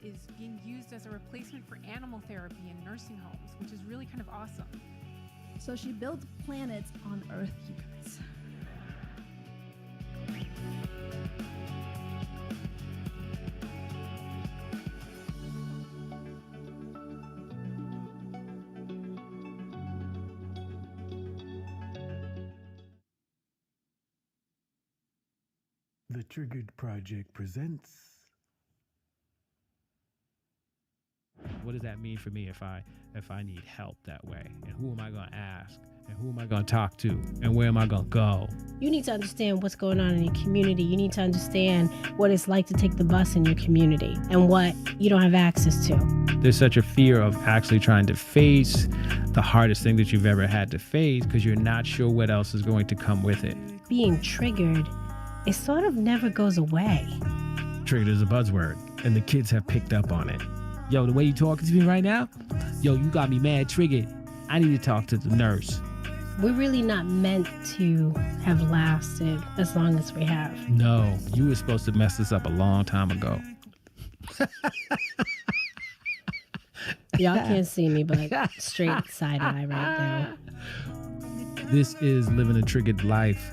is being used as a replacement for animal therapy in nursing homes, which is really kind of awesome. So she builds planets on Earth, you guys. The Triggered Project presents. What does that mean for me if I need help that way? And who am I going to ask? And who am I going to talk to? And where am I going to go? You need to understand what's going on in your community. You need to understand what it's like to take the bus in your community and what you don't have access to. There's such a fear of actually trying to face the hardest thing that you've ever had to face because you're not sure what else is going to come with it. Being triggered, it sort of never goes away. Triggered is a buzzword, and the kids have picked up on it. Yo, the way you talking to me right now? Yo, you got me mad triggered. I need to talk to the nurse. We're really not meant to have lasted as long as we have. No, you were supposed to mess this up a long time ago. Y'all can't see me, but straight side eye right now. This is Living a Triggered Life.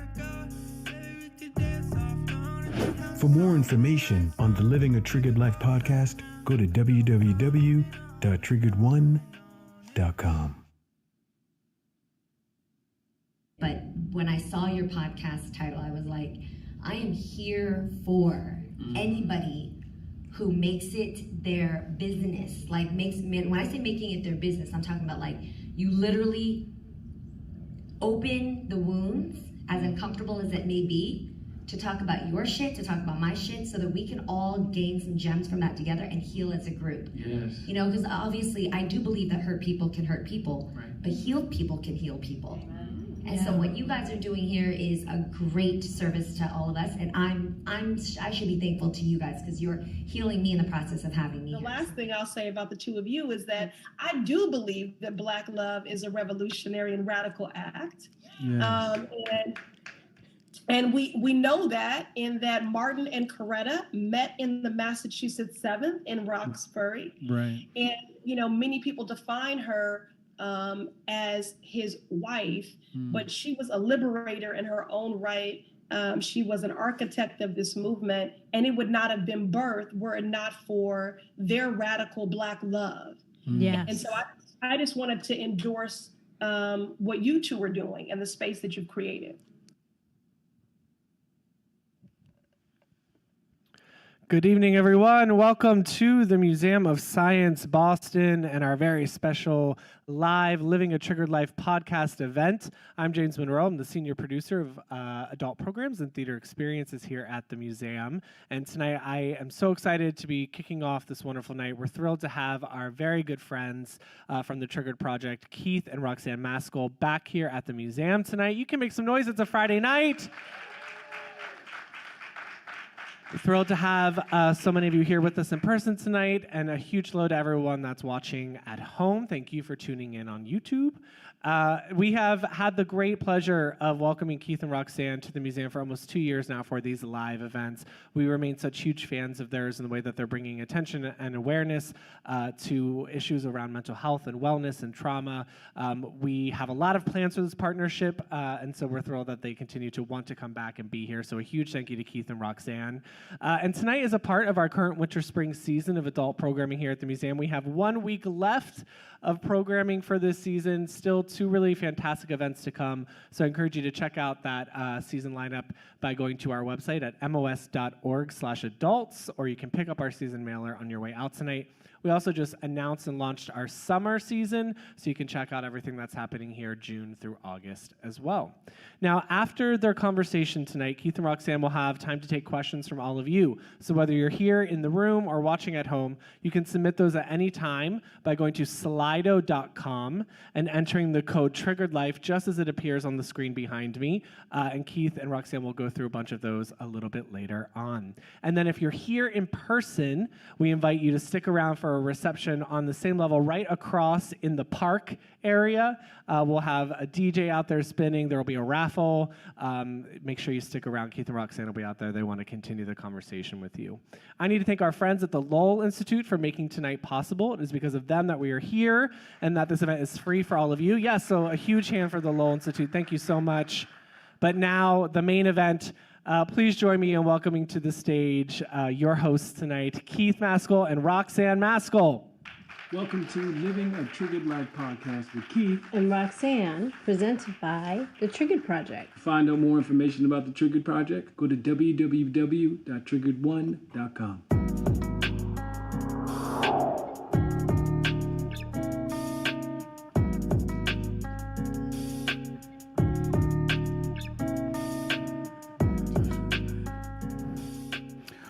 For more information on the Living a Triggered Life podcast, go to www.triggered1.com. But when I saw your podcast title, I was like, I am here for anybody who makes it their business. Like when I say making it their business, I'm talking about like you literally open the wounds, as uncomfortable as it may be, to talk about your shit, to talk about my shit, so that we can all gain some gems from that together and heal as a group. Yes. You know, because obviously I do believe that hurt people can hurt people, Right. but healed people can heal people. And Yeah. so what you guys are doing here is a great service to all of us, and I should be thankful to you guys because you're healing me in the process of having me The here. last thing I'll say about the two of you is that I do believe that Black love is a revolutionary and radical act. And we know that in that Martin and Coretta met in the Massachusetts 7th in Roxbury. Right. And, you know, many people define her as his wife, but she was a liberator in her own right. She was an architect of this movement, and it would not have been birthed were it not for their radical Black love. Yes. And so I just wanted to endorse what you two are doing and the space that you've created. Good evening, everyone. Welcome to the Museum of Science Boston and our very special live Living a Triggered Life podcast event. I'm James Monroe. I'm the senior producer of adult programs and theater experiences here at the museum. And tonight I am so excited to be kicking off this wonderful night. We're thrilled to have our very good friends from the Triggered Project, Keith and Roxann Mascoll, back here at the museum tonight. You can make some noise. It's a Friday night. Thrilled to have so many of you here with us in person tonight, and a huge hello to everyone that's watching at home. Thank you for tuning in on YouTube. We have had the great pleasure of welcoming Keith and Roxann to the museum for almost 2 years now for these live events. We remain such huge fans of theirs in the way that they're bringing attention and awareness to issues around mental health and wellness and trauma. We have a lot of plans for this partnership, and so we're thrilled that they continue to want to come back and be here. So a huge thank you to Keith and Roxann. And tonight is a part of our current winter-spring season of adult programming here at the museum. We have 1 week left of programming for this season, still 2 really fantastic events to come. So I encourage you to check out that season lineup by going to our website at mos.org/adults, or you can pick up our season mailer on your way out tonight. We also just announced and launched our summer season, so you can check out everything that's happening here June through August as well. Now, after their conversation tonight, Keith and Roxann will have time to take questions from all of you. So whether you're here in the room or watching at home, you can submit those at any time by going to slido.com and entering the code TRIGGEREDLIFE just as it appears on the screen behind me. And Keith and Roxann will go through a bunch of those a little bit later on. And then if you're here in person, we invite you to stick around for for a reception on the same level right across in the park area. We'll have a DJ out there spinning. There will be a raffle. Make sure you stick around. Keith and Roxann will be out there. They want to continue the conversation with you. I need to thank our friends at the Lowell Institute for making tonight possible. It is because of them that we are here and that this event is free for all of you. Yes, so a huge hand for the Lowell Institute. Thank you so much. But now, the main event. Please join me in welcoming to the stage your hosts tonight, Keith Mascoll and Roxann Mascoll. Welcome to Living a Triggered Life podcast with Keith And Roxann, presented by the Triggered Project. Find out more information about the Triggered Project. Go to www.triggered1.com.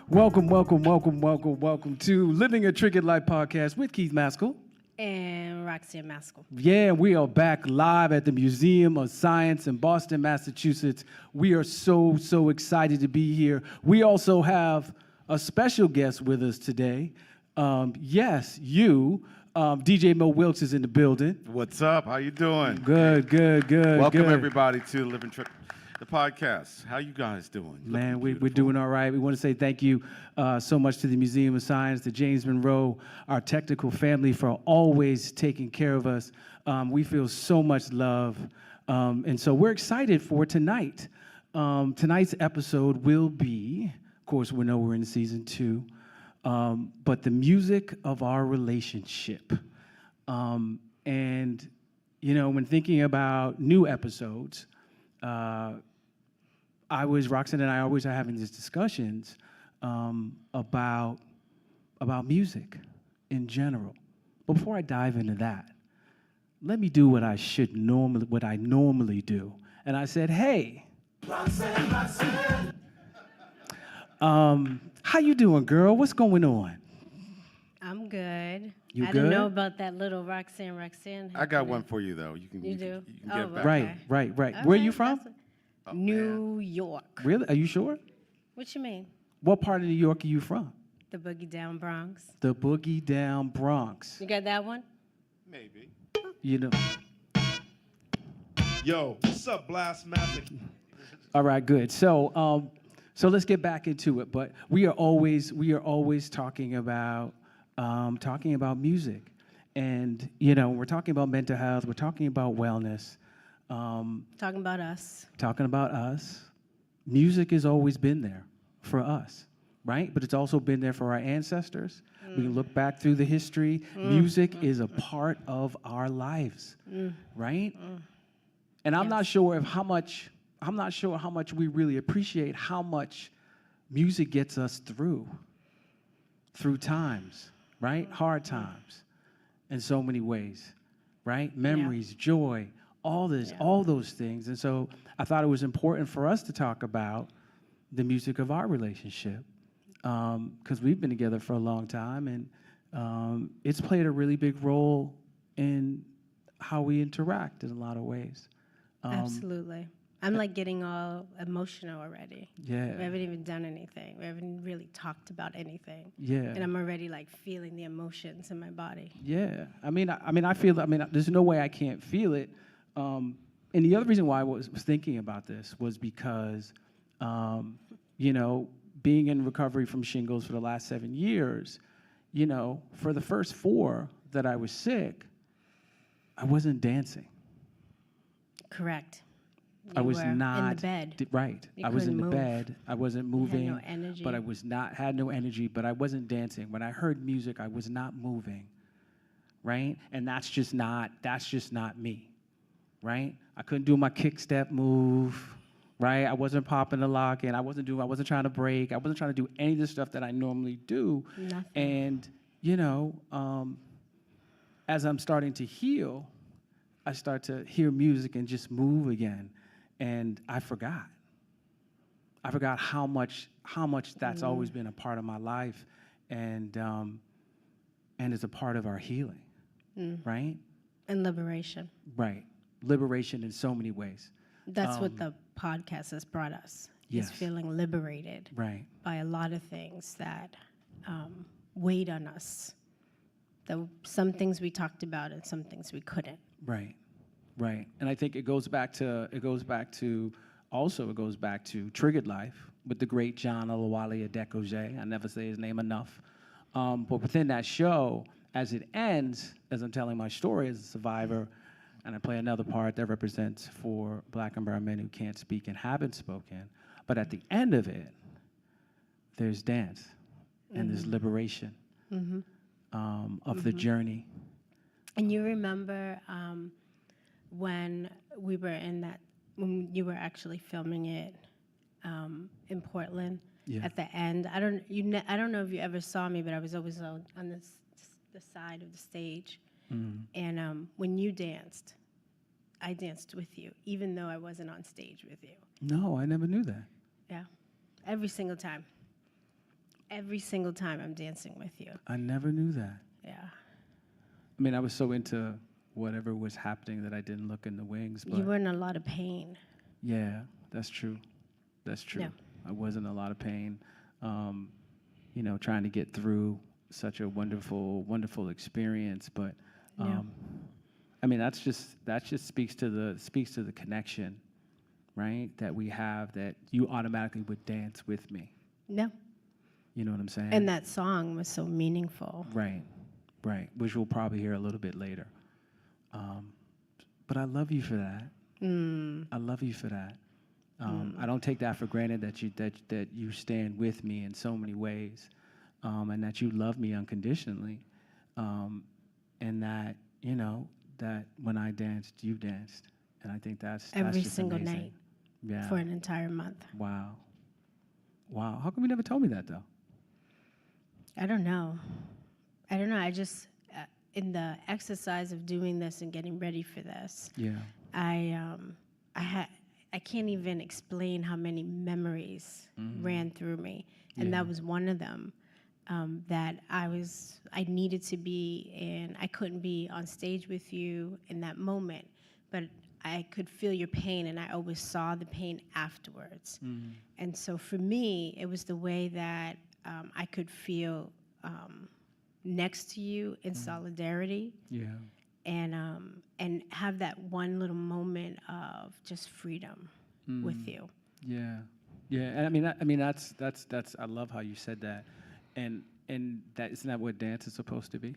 Welcome to Living a Triggered Life podcast with Keith Mascoll. And Roxann Mascoll. Yeah, we are back live at the Museum of Science in Boston, Massachusetts. We are so excited to be here. We also have a special guest with us today. Yes, you. DJ Mo Wilkes is in the building. What's up? How you doing? Good. Welcome everybody to Living the podcast. How you guys doing? Man, we're doing all right. We want to say thank you so much to the Museum of Science, to James Monroe, our technical family for always taking care of us. We feel so much love. And so we're excited for tonight. Tonight's episode will be, of course, we know we're in season 2, but the music of our relationship. And, you know, when thinking about new episodes, Roxann and I always are having these discussions about music in general. But before I dive into that, let me do what I normally do. And I said, hey, Roxann. How you doing, girl? What's going on? I'm good. You I good? don't know about that little Roxann. I got one for you though. You do? can get Oh, back. okay. Right. Okay, Where are you from? New York. Really? Are you sure? What you mean? What part of New York are you from? The Boogie Down Bronx. The Boogie Down Bronx. You got that one? Maybe. You know. Yo, what's up, Blast Master? All right, good. So let's get back into it. But we are always talking about music, and you know, we're talking about mental health. We're talking about wellness. Talking about us. Talking about us. Music has always been there for us, right? But it's also been there for our ancestors. We can look back through the history. Music is a part of our lives, right? And I'm not sure how much we really appreciate how much music gets us through times, right? Hard times in so many ways, right? Memories, joy, all those things. And so I thought it was important for us to talk about the music of our relationship, because we've been together for a long time, and it's played a really big role in how we interact in a lot of ways. Absolutely. I'm like getting all emotional already. Yeah. We haven't even done anything. We haven't really talked about anything. Yeah. And I'm already like feeling the emotions in my body. Yeah. I mean, there's no way I can't feel it. And the other reason why I was thinking about this was because, you know, being in recovery from shingles for the last 7 years, you know, for the first 4 that I was sick, I wasn't dancing. Correct. I was not in the bed. Right. I was in the bed. I wasn't moving. You had no energy. But had no energy, but I wasn't dancing. When I heard music, I was not moving. Right? And that's just not me. Right? I couldn't do my kick step move. Right? I wasn't popping the lock in. I wasn't trying to break. I wasn't trying to do any of the stuff that I normally do. Nothing. And, you know, as I'm starting to heal, I start to hear music and just move again. And I forgot how much that's always been a part of my life, and it's a part of our healing, right? And liberation. Right, liberation in so many ways. That's what the podcast has brought us. Yes. Is feeling liberated. Right. By a lot of things that weighed on us Some things we talked about and some things we couldn't. Right, right. And I think it goes back to Triggered Life with the great 𝗟𝗶𝗃𝗀𝗃𝗀𝗃𝗀𝗃𝗀𝗃. I never say his name enough. But within that show, as it ends, as I'm telling my story as a survivor, and I play another part that represents for Black and brown men who can't speak and haven't spoken. But at the end of it, there's dance and there's liberation of the journey. And you remember when we were when you were actually filming it in Portland at the end? I don't know if you ever saw me, but I was always on the side of the stage. And when you danced, I danced with you, even though I wasn't on stage with you. No, I never knew that. Yeah, every single time. Every single time I'm dancing with you. I never knew that. Yeah. I mean, I was so into whatever was happening that I didn't look in the wings. But you were in a lot of pain. Yeah, that's true. That's true. Yeah. I was in a lot of pain, you know, trying to get through such a wonderful, wonderful experience. But I mean, that just speaks to the connection, right? That we have, that you automatically would dance with me. No. You know what I'm saying? And that song was so meaningful. Right, right. Which we'll probably hear a little bit later. But I love you for that. I love you for that. I don't take that for granted that you stand with me in so many ways, and that you love me unconditionally, and that, you know, that when I danced, you danced, and I think that's every just single amazing. night. Yeah. For an entire month. Wow. Wow. How come you never told me that though? I don't know. I just in the exercise of doing this and getting ready for this. Yeah. I can't even explain how many memories ran through me, and that was one of them. That I needed to be in. I couldn't be on stage with you in that moment, but I could feel your pain, and I always saw the pain afterwards. And so for me, it was the way that I could feel next to you in solidarity. Yeah. And have that one little moment of just freedom with you. Yeah, yeah. And I mean that's I love how you said that, and that isn't that what dance is supposed to be?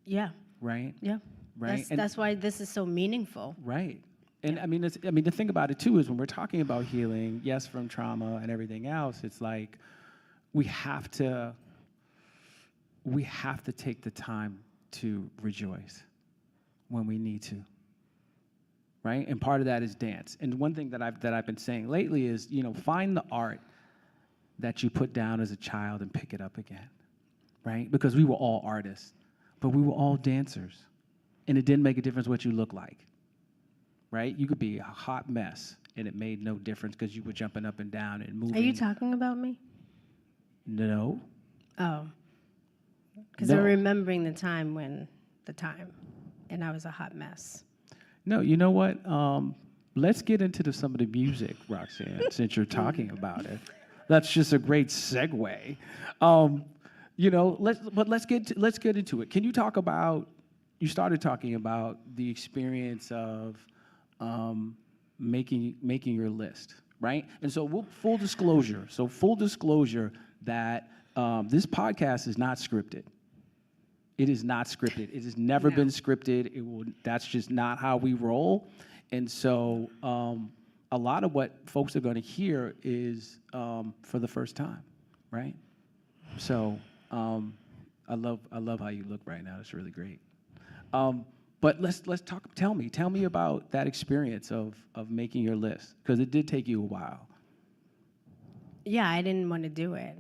Yeah. Right. Yeah. Right. That's why this is so meaningful. Right. And I mean the thing about it too is when we're talking about healing, yes, from trauma and everything else, it's like we have to take the time to rejoice when we need to, right? And part of that is dance. And one thing that I've been saying lately is, you know, find the art that you put down as a child and pick it up again, right? Because we were all artists, but we were all dancers, and it didn't make a difference what you look like, right? You could be a hot mess, and it made no difference because you were jumping up and down and moving. Are you talking about me? No. Oh. Because I'm remembering the time, and I was a hot mess. No, you know what? Let's get into some of the music, Roxann, since you're talking about it. That's just a great segue. You know, let's get into it. Can you talk about? You started talking about the experience of making your list, right? And so full disclosure that this podcast is not scripted. It is not scripted. It has never been scripted. That's just not how we roll. And so a lot of what folks are going to hear is for the first time, right? So I love how you look right now. It's really great. But let's talk. Tell me about that experience of making your list, because it did take you a while. Yeah, I didn't want to do it.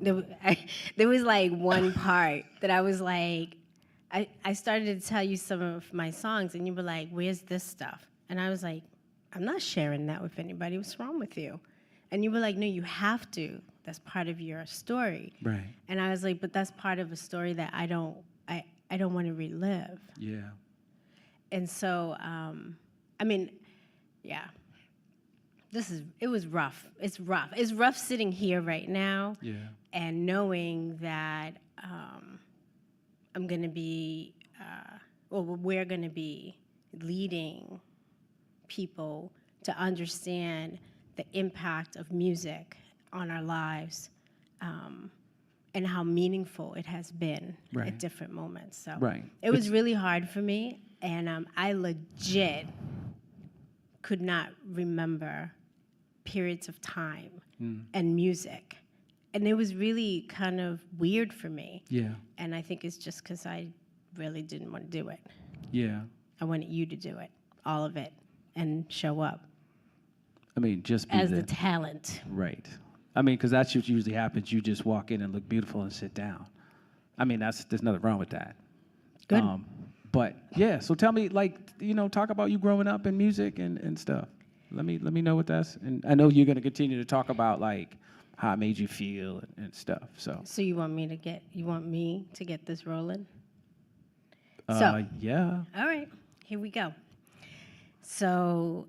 There was like one part that I was like, I started to tell you some of my songs, and you were like, where's this stuff? And I was like, I'm not sharing that with anybody. What's wrong with you? And you were like, no, you have to. That's part of your story. Right. And I was like, but that's part of a story that I don't want to relive. Yeah. And so, I mean, yeah. It was rough. It's rough. It's rough sitting here right now and knowing that I'm going to be, or we're going to be leading people to understand the impact of music on our lives, and how meaningful it has been at different moments. So it was really hard for me, and I legit could not remember periods of time and music. And it was really kind of weird for me. Yeah. And I think it's just because I really didn't want to do it. Yeah. I wanted you to do it, all of it, and show up. I mean, just be as there. the talent. Right. I mean, because that's what usually happens. You just walk in and look beautiful and sit down. I mean, there's nothing wrong with that. Good. But yeah, so tell me, like, talk about you growing up in music and stuff. Let me know what that's. And I know you're going to continue to talk about like how it made you feel and stuff. So you want me to get this rolling? Yeah. All right, here we go. So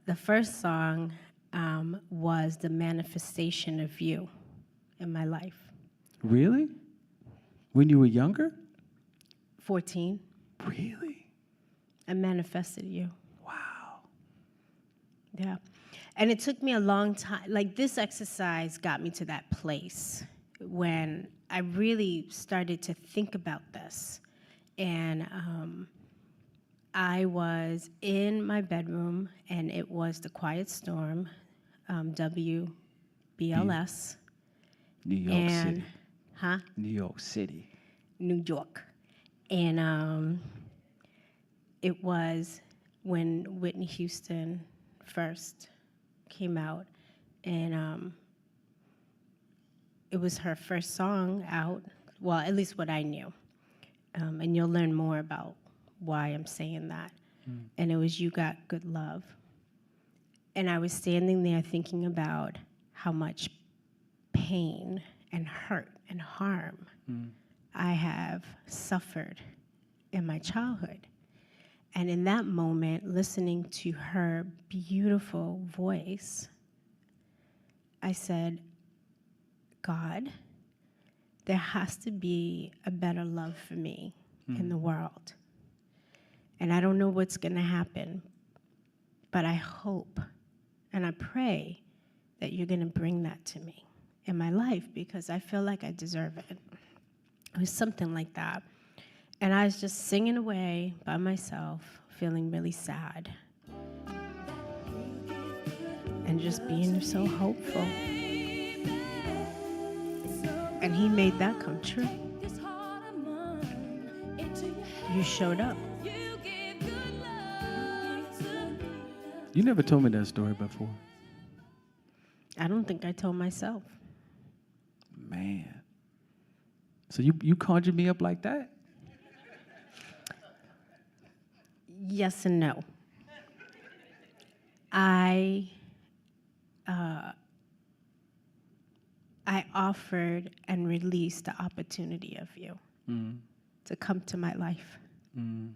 the first song was the manifestation of you in my life. Really? When you were younger? 14. Really? I manifested you. Wow. Yeah. And it took me a long time. Like, this exercise got me to that place when I really started to think about this. And I was in my bedroom, and it was the Quiet Storm, WBLS. New York City. Huh? New York City. New York. And it was when Whitney Houston first came out, and it was her first song out, well, at least what I knew. And you'll learn more about why I'm saying that. And it was You Got Good Love. And I was standing there thinking about how much pain and hurt and harm I have suffered in my childhood. And in that moment, listening to her beautiful voice, I said, God, there has to be a better love for me in the world. And I don't know what's going to happen, but I hope and I pray that you're going to bring that to me in my life, because I feel like I deserve it. It was something like that. And I was just singing away by myself, feeling really sad, and just being so hopeful. And he made that come true. You showed up. You never told me that story before. I don't think I told myself. Man. So you conjured me up like that? Yes and no. I offered and released the opportunity of you to come to my life and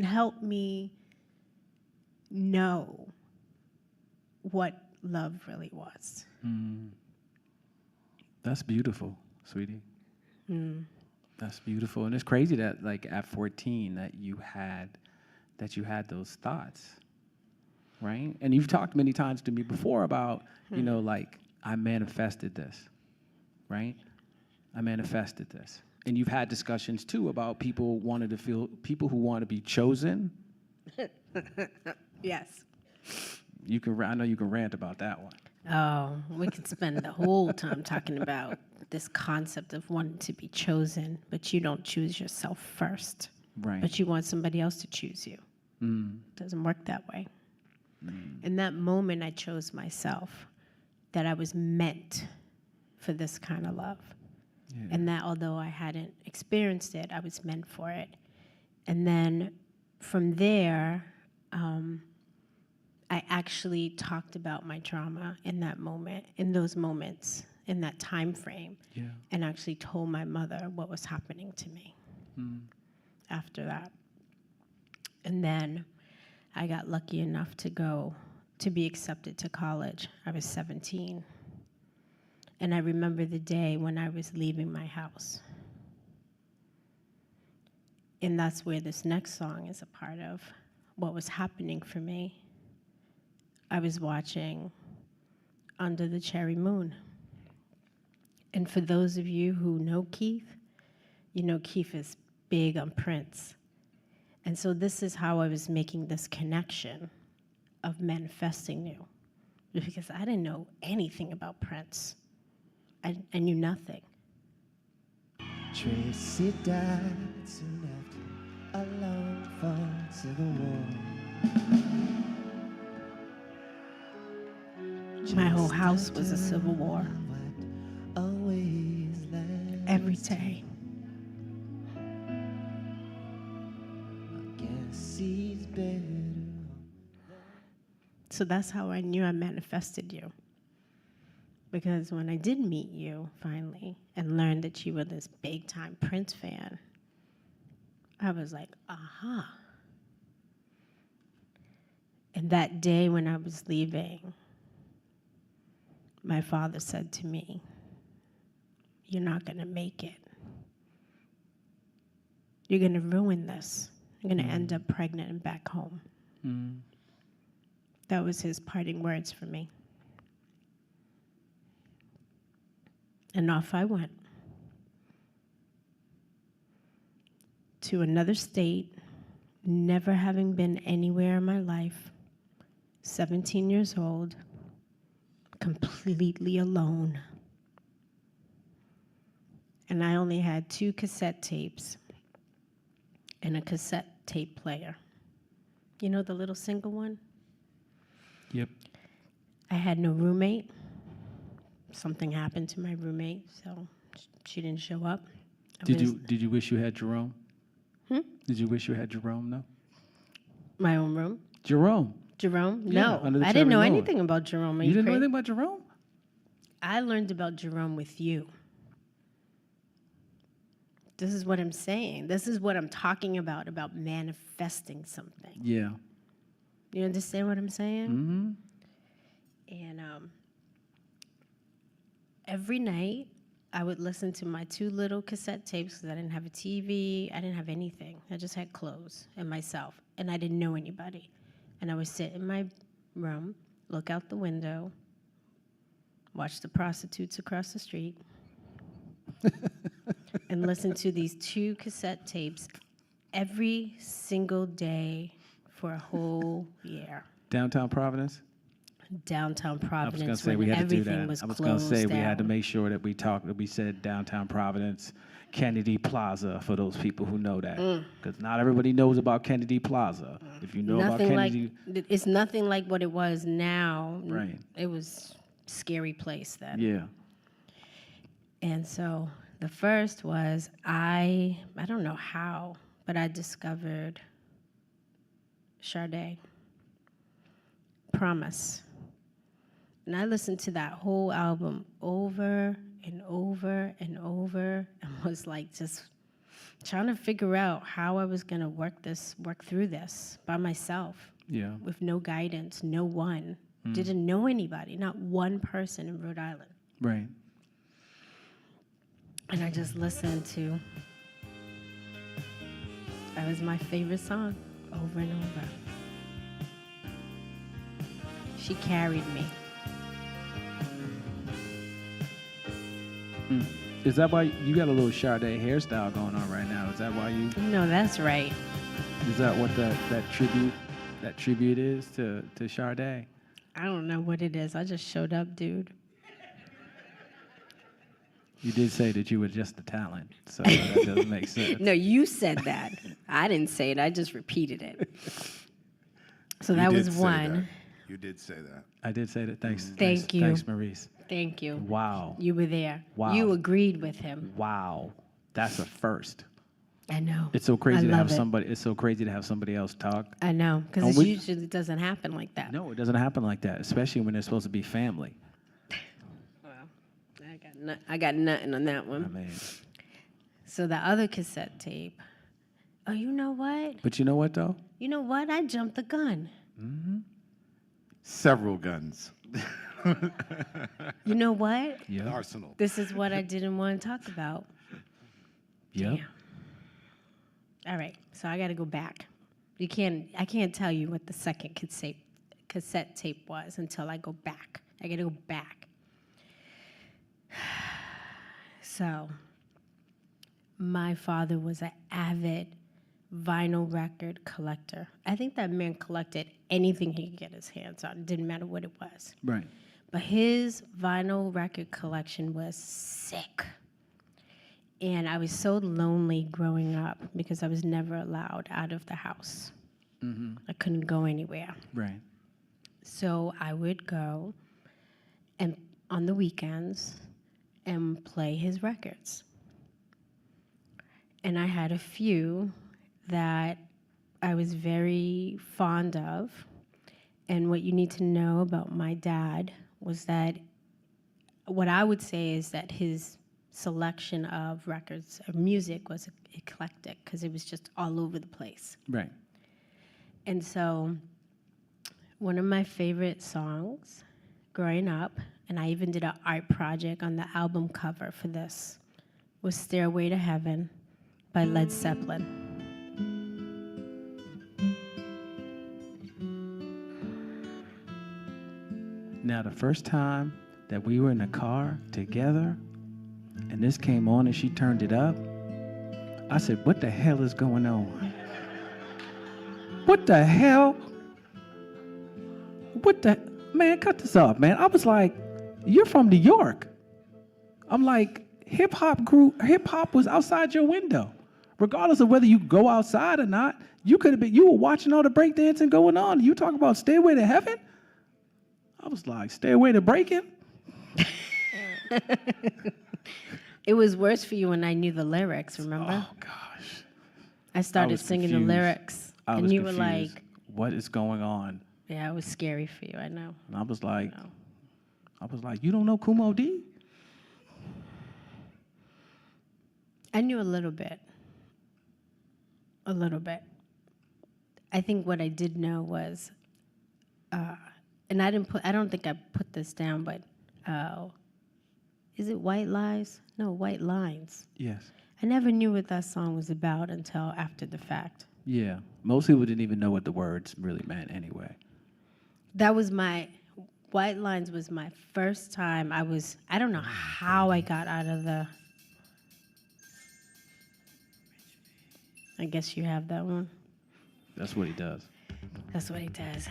help me know what love really was. That's beautiful, sweetie. That's beautiful. And it's crazy that, like, at 14 that you had those thoughts, right? And you've talked many times to me before about, like, I manifested this, right? I manifested this. And you've had discussions too about people who want to be chosen. Yes. I know you can rant about that one. Oh, we could spend the whole time talking about this concept of wanting to be chosen, but you don't choose yourself first. Right. But you want somebody else to choose you. Doesn't work that way. In that moment, I chose myself, that I was meant for this kind of love. Yeah. And that although I hadn't experienced it, I was meant for it. And then from there, I actually talked about my trauma in that moment, in those moments, in that time frame, and actually told my mother what was happening to me after that. And then I got lucky enough to be accepted to college. I was 17. And I remember the day when I was leaving my house. And that's where this next song is a part of what was happening for me. I was watching Under the Cherry Moon. And for those of you who know Keith, you know Keith is big on Prince. And so this is how I was making this connection of manifesting new. Because I didn't know anything about Prince. I knew nothing. Tracy died soon after a long-fought civil war. My whole house was a civil war. Every day. So that's how I knew I manifested you. Because when I did meet you finally and learned that you were this big time Prince fan, I was like, aha. And that day when I was leaving, my father said to me, "You're not going to make it. You're going to ruin this. You're going to end up pregnant and back home." Mm. That was his parting words for me. And off I went to another state, never having been anywhere in my life, 17 years old, completely alone. And I only had 2 cassette tapes and a cassette tape player. You know the little single one? Yep. I had no roommate. Something happened to my roommate, so she didn't show up. Did you wish you had Jerome? Hmm? Did you wish you had Jerome? No. My own room? Jerome. Jerome? Yeah, No, I didn't know anything about Jerome. You didn't know anything about Jerome? I learned about Jerome with you. This is what I'm saying. This is what I'm talking about manifesting something. Yeah. You understand what I'm saying? Mm-hmm. And every night, I would listen to my 2 little cassette tapes because I didn't have a TV. I didn't have anything. I just had clothes and myself, and I didn't know anybody. And I would sit in my room, look out the window, watch the prostitutes across the street, and listen to these 2 cassette tapes every single day for a whole year. Downtown Providence? Downtown Providence. I was going to say we had to do that. I was going to say we had to make sure that we said Downtown Providence, Kennedy Plaza, for those people who know that. Because not everybody knows about Kennedy Plaza. If you know about Kennedy... It's nothing like what it was now. Right. It was a scary place then. Yeah. And so the first was, I don't know how, but I discovered Sade, Promise. And I listened to that whole album over and over and over and was like just trying to figure out how I was going to work through this by myself. Yeah. With no guidance, no one. Didn't know anybody, not one person in Rhode Island. Right. And I just listened to, that was my favorite song over and over. She carried me. Is that why you got a little Sade hairstyle going on right now? Is that why you? No, that's right. Is that what that tribute is to Sade? I don't know what it is. I just showed up, dude. You did say that you were just a talent, so that doesn't make sense. No, you said that. I didn't say it. I just repeated it. So that was one. You did say that. I did say that. Thanks. Thank you. Thanks, Maurice. Thank you. Wow. You were there. Wow. You agreed with him. Wow. That's a first. I know. It's so crazy to have it. somebody. It's so crazy to have somebody else talk. I know, because it usually doesn't happen like that. No, it doesn't happen like that, especially when they're supposed to be family. Well, I got nothing on that one. I mean, so the other cassette tape. Oh, you know what? but you know what though? You know what? I jumped the gun. Mm-hmm. Several guns. You know what? Yeah. Arsenal. This is what I didn't want to talk about. Yep. Damn. All right, so I got to go back. I can't tell you what the second cassette tape was until I go back. I got to go back. So, my father was an avid vinyl record collector. I think that man collected anything he could get his hands on. It didn't matter what it was. Right. But his vinyl record collection was sick. And I was so lonely growing up because I was never allowed out of the house. Mm-hmm. I couldn't go anywhere. Right. So I would go and on the weekends and play his records. And I had a few that I was very fond of. And what you need to know about my dad was that what I would say is that his selection of records of music was eclectic because it was just all over the place. Right. And so one of my favorite songs growing up, and I even did an art project on the album cover for this, was Stairway to Heaven by Led Zeppelin. Now, the first time that we were in a car together and this came on and she turned it up, I said, what the hell is going on? What the hell? Man, cut this off, man. I was like, you're from New York. I'm like, hip hop was outside your window. Regardless of whether you go outside or not, you were watching all the breakdancing going on. You talk about Stairway to Heaven? I was like, Stairway to Breaking? It was worse for you when I knew the lyrics, remember? Oh, gosh. I started singing the lyrics, and you were like, what is going on? Yeah, it was scary for you, I know. And I was like, you don't know Kumo D? I knew a little bit. A little bit. I think what I did know was, and I don't think I put this down, but is it White Lies? No, White Lines. Yes. I never knew what that song was about until after the fact. Yeah. Most people didn't even know what the words really meant anyway. That was White Lines was my first time. I don't know how I got out of the, I guess you have that one. That's what he does. That's what he does.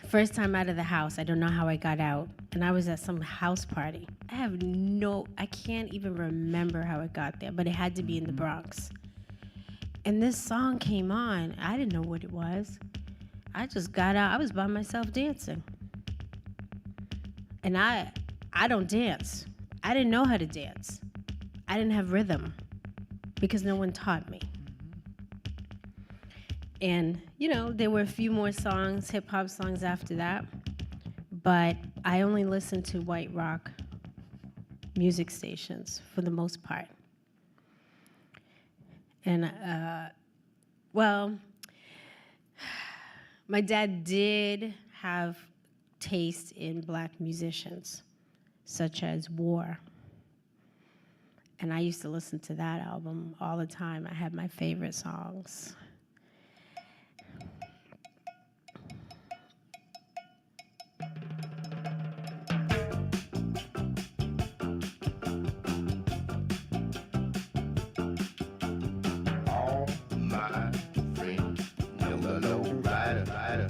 First time out of the house, I don't know how I got out. And I was at some house party. I can't even remember how I got there, but it had to be in the Bronx. And this song came on. I didn't know what it was. I just got out. I was by myself dancing. And I don't dance. I didn't know how to dance. I didn't have rhythm because no one taught me. And, there were a few more songs, hip-hop songs after that, but I only listened to white rock music stations for the most part. And, my dad did have taste in black musicians, such as War. And I used to listen to that album all the time. I had my favorite songs.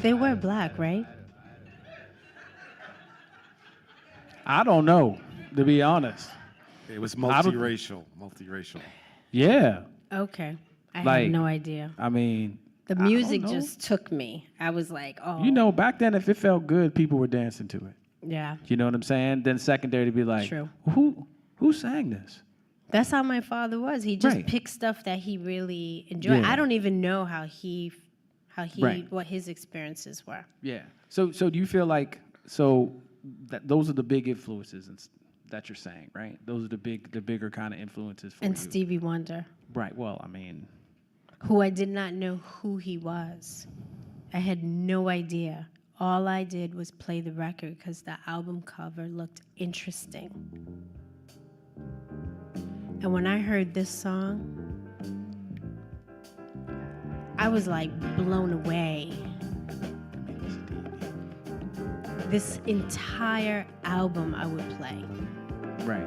They were black, right? I don't know, to be honest. It was multiracial. Yeah. Okay. I had no idea. I mean, the music just took me. I was like, oh. Back then, if it felt good, people were dancing to it. Yeah. You know what I'm saying? Then secondary to be like, true. Who sang this? That's how my father was. He just picked stuff that he really enjoyed. Yeah. I don't even know what his experiences were. Yeah. So do you feel like that those are the big influences that you're saying, right? Those are the bigger kind of influences for you. And Stevie Wonder. Right. Well, I mean, who I did not know who he was. I had no idea. All I did was play the record because the album cover looked interesting. And when I heard this song, was like blown away. This entire album I would play. Right.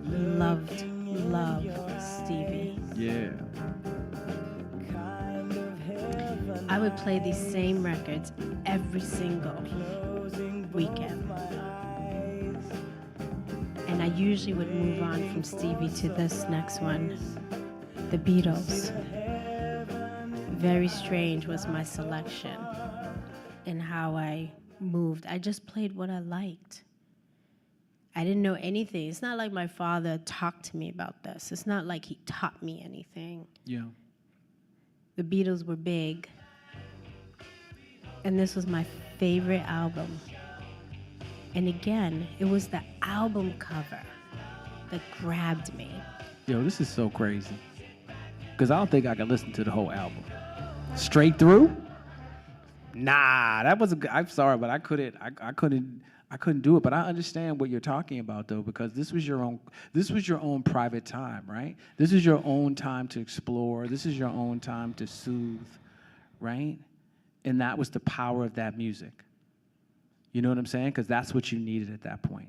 Loved Stevie. Yeah. I would play these same records every single weekend. And I usually would move on from Stevie to this next one, the Beatles. Very strange was my selection and how I moved. I just played what I liked. I didn't know anything. It's not like my father talked to me about this. It's not like he taught me anything. Yeah. The Beatles were big. And this was my favorite album. And again, it was the album cover that grabbed me. Yo, this is so crazy. Because I don't think I can listen to the whole album. Straight through? Nah, that was I'm sorry, but I couldn't do it. But I understand what you're talking about though, because this was your own private time, right? This is your own time to explore. This is your own time to soothe, right? And that was the power of that music. You know what I'm saying? Because that's what you needed at that point.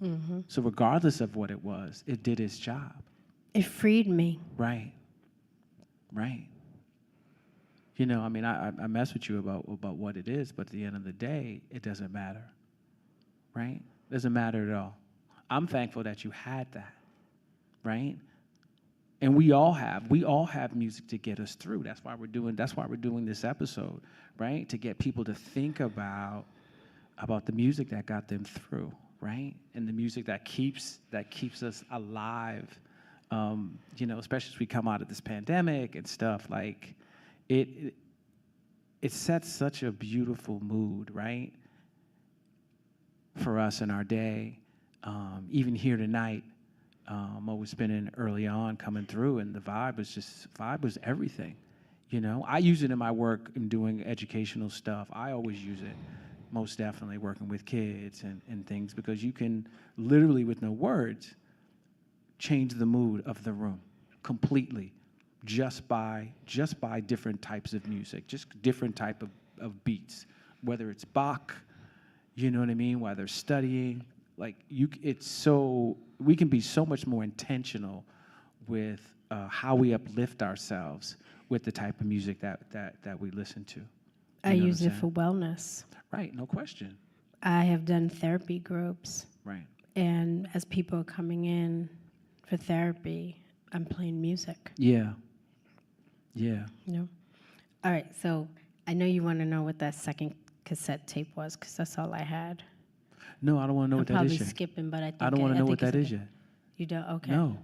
Mm-hmm. So regardless of what it was, it did its job. It freed me. Right. Right. You know, I mean, I mess with you about what it is, but at the end of the day, it doesn't matter. Right? It doesn't matter at all. I'm thankful that you had that. Right? And we all have music to get us through. That's why we're doing this episode, right? To get people to think about the music that got them through, right? And the music that keeps us alive. You know, especially as we come out of this pandemic and stuff, like it sets such a beautiful mood, right? For us in our day. Even here tonight, I was spending early on coming through, and the vibe was everything. You know, I use it in my work in doing educational stuff. I always use it, most definitely working with kids and things, because you can literally, with no words, change the mood of the room completely just by different types of music, just different type of beats, whether it's Bach, you know what I mean, while they're studying. Like we can be so much more intentional with how we uplift ourselves with the type of music that we listen to. I use it for wellness. Right, no question. I have done therapy groups. Right. And as people are coming in for therapy, I'm playing music. Yeah. Yeah. You know? All right, so I know you want to know what that second cassette tape was, because that's all I had. No, I don't want to know what that is yet. Probably skipping, but I think I don't want to know what that is yet. You don't? Okay. No,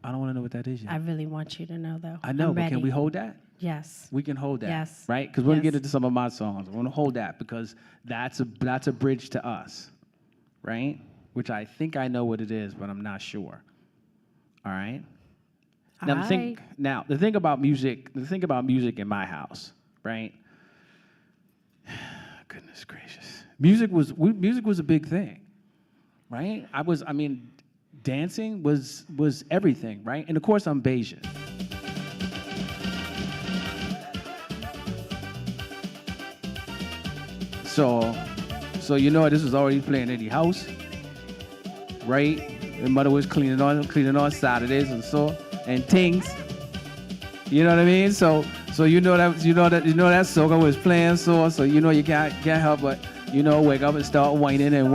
I don't want to know what that is yet. I really want you to know, though. I know, but can we hold that? Yes. We can hold that. Yes. Right? Because we're going to get into some of my songs. I want to hold that because that's a bridge to us, right? Which I think I know what it is, but I'm not sure. All right? Now, the thing about music in my house, right? Goodness gracious. Music was a big thing, right? Dancing was everything, right? And of course, I'm Bayesian. So you know, this was already playing in the house, right? My mother was cleaning on Saturdays and things. You know what I mean? So you know that song was playing, so you know you can't help but wake up and start whining and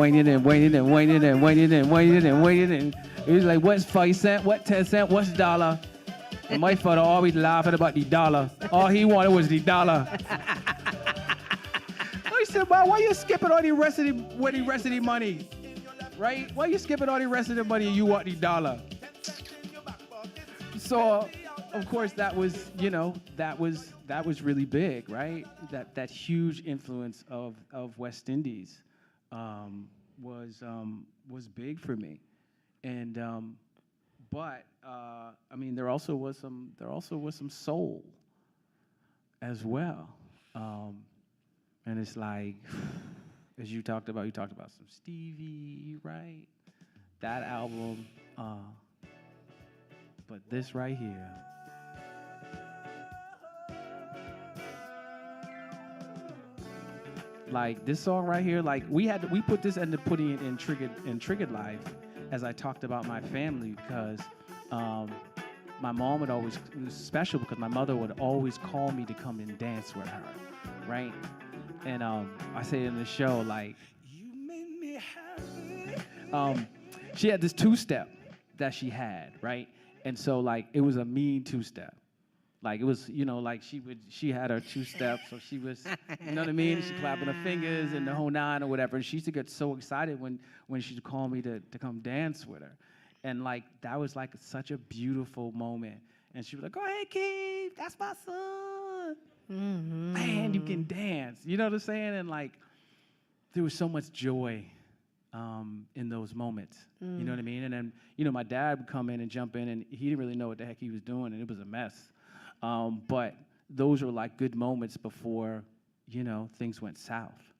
it was like, what's 5 cents, what 10 cents, what's $1? And my father always laughing about the dollar. All he wanted was the dollar. I said, why you skipping all the rest of the money? Right? Why you skipping all the rest of the money and you want the dollar? So, of course, that was really big, right? That huge influence of West Indies was big for me, and but there also was some soul as well, and it's like, as you talked about some Stevie, right? That album, but this right here. Like this song right here, like we put this, ended up putting it in Triggered Life, as I talked about my family, because my mom would always, it was special because my mother would always call me to come and dance with her, right? And I say in the show, like, you made me happy. She had this two-step that she had, right? And so like it was a mean two-step. Like it was, you know, like she had her two-step, so she was, you know what I mean? She clapping her fingers and the whole nine or whatever. And she used to get so excited when she'd call me to come dance with her. And like that was like such a beautiful moment. And she was like, "Go ahead, Keith, that's my son. Man, you can dance." You know what I'm saying? And like there was so much joy in those moments. You know what I mean? And then, you know, my dad would come in and jump in, and he didn't really know what the heck he was doing, and it was a mess. But those were like good moments before, you know, things went south.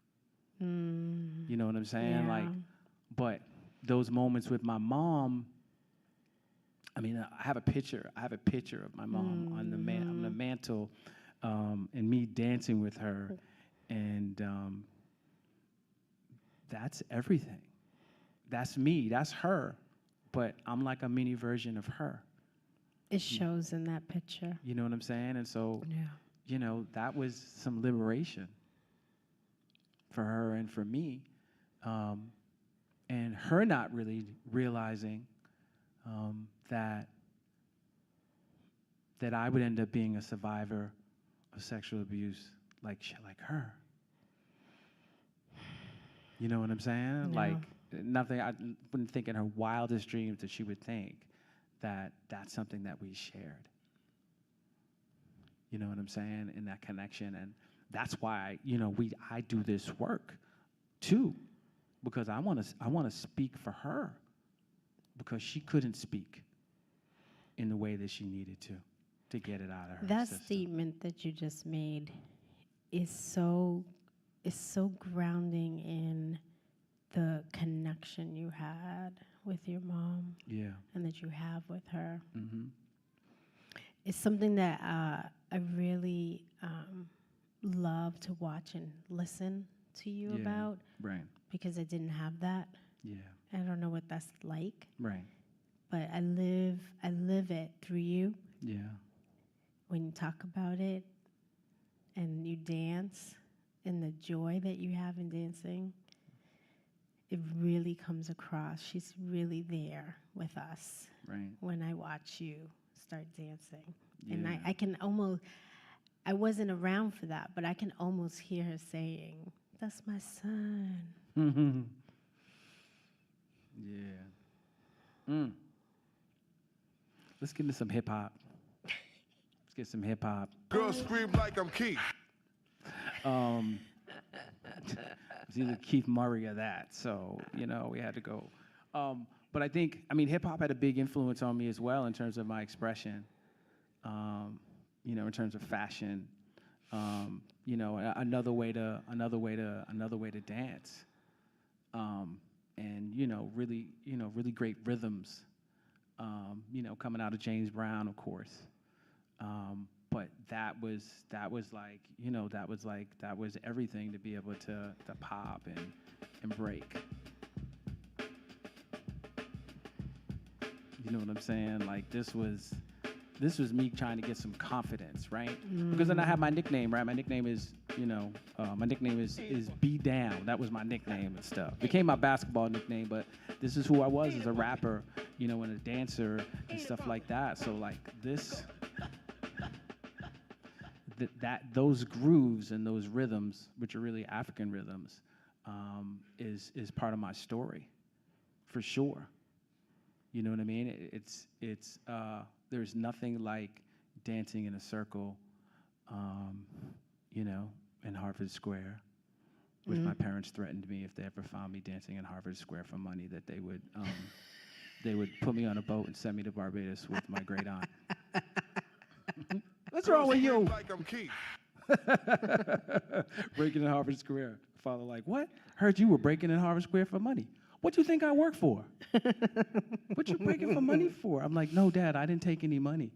You know what I'm saying? Yeah. Like, but those moments with my mom, I mean, I have a picture of my mom on the mantle, and me dancing with her, and that's everything. That's me. That's her. But I'm like a mini version of her. It shows in that picture. You know what I'm saying? And so, you know, that was some liberation for her and for me. And her not really realizing that I would end up being a survivor of sexual abuse like her. You know what I'm saying? No. Like nothing, I wouldn't think in her wildest dreams that she would think that that's something that we shared. You know what I'm saying? In that connection. And that's why, you know, I do this work too, because I want to speak for her, because she couldn't speak in the way that she needed to get it out of her That system. statement that you just made is so grounding in the connection you had with your mom. Yeah. And that you have with her. Mm-hmm. It's something that I really love to watch and listen to you about. Right. Because I didn't have that. Yeah. I don't know what that's like. Right. But I live it through you. Yeah. When you talk about it and you dance and the joy that you have in dancing, it really comes across. She's really there with us. Right. When I watch you start dancing. Yeah. And I can almost, I wasn't around for that, but I can almost hear her saying, "That's my son." Mm-hmm. Yeah. Let's get into some hip hop. Let's get some hip hop. Girls scream like I'm Keith. It's either Keith Murray or that, so you know we had to go. But I think, I mean, hip hop had a big influence on me as well in terms of my expression. You know, in terms of fashion. You know, another way to dance. And you know, really great rhythms. You know, coming out of James Brown, of course. But that was like, you know, that was everything to be able to pop and break. You know what I'm saying? Like this was me trying to get some confidence, right? Because then I have my nickname, right? My nickname is, you know, is B Down. That was my nickname and stuff. Became my basketball nickname, but this is who I was as a rapper, you know, and a dancer and stuff like that. So like this, those grooves and those rhythms, which are really African rhythms, is part of my story, for sure. You know what I mean? It's there's nothing like dancing in a circle, you know, in Harvard Square, which my parents threatened me if they ever found me dancing in Harvard Square for money, that they would put me on a boat and send me to Barbados with my great aunt. What's wrong with you? Like I'm Keith. Breaking in Harvard Square. Father, like, what? Heard you were breaking in Harvard Square for money. What do you think I work for? What you breaking for money for? I'm like, no, Dad, I didn't take any money.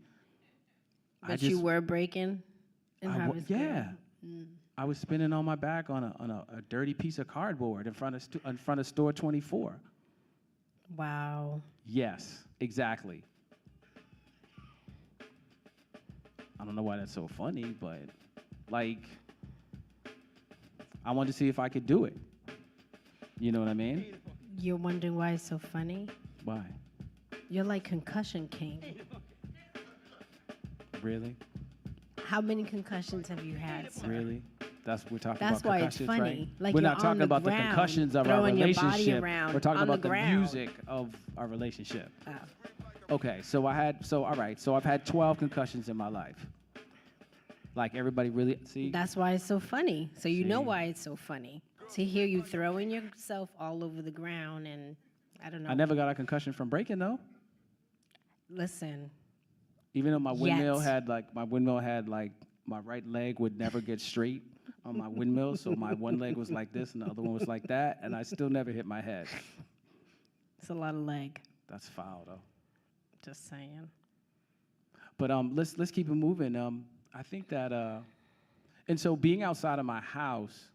But you were breaking in Harvard Square? Yeah. I was spinning on my back on a dirty piece of cardboard in front of store 24. Wow. Yes, exactly. I don't know why that's so funny, but like, I wanted to see if I could do it. You know what I mean? You're wondering why it's so funny? Why? You're like concussion king. Really? How many concussions have you had, sir? Really? We're talking That's about why it's concussions, funny. right? Like we're you're not talking on the about ground, the concussions of our throwing your body relationship. around We're talking on the about the ground. music of our relationship. Oh. Okay, so I've had 12 concussions in my life. Like everybody really see. That's why it's so funny. So you know See? why it's so funny. To hear you throwing yourself all over the ground and I don't know. I never got a concussion from breaking though. Listen. Even though my windmill had my right leg would never get straight on my windmill, so my one leg was like this and the other one was like that, and I still never hit my head. It's a lot of leg. That's foul though. Just saying. But let's keep it moving. I think that and so being outside of my house,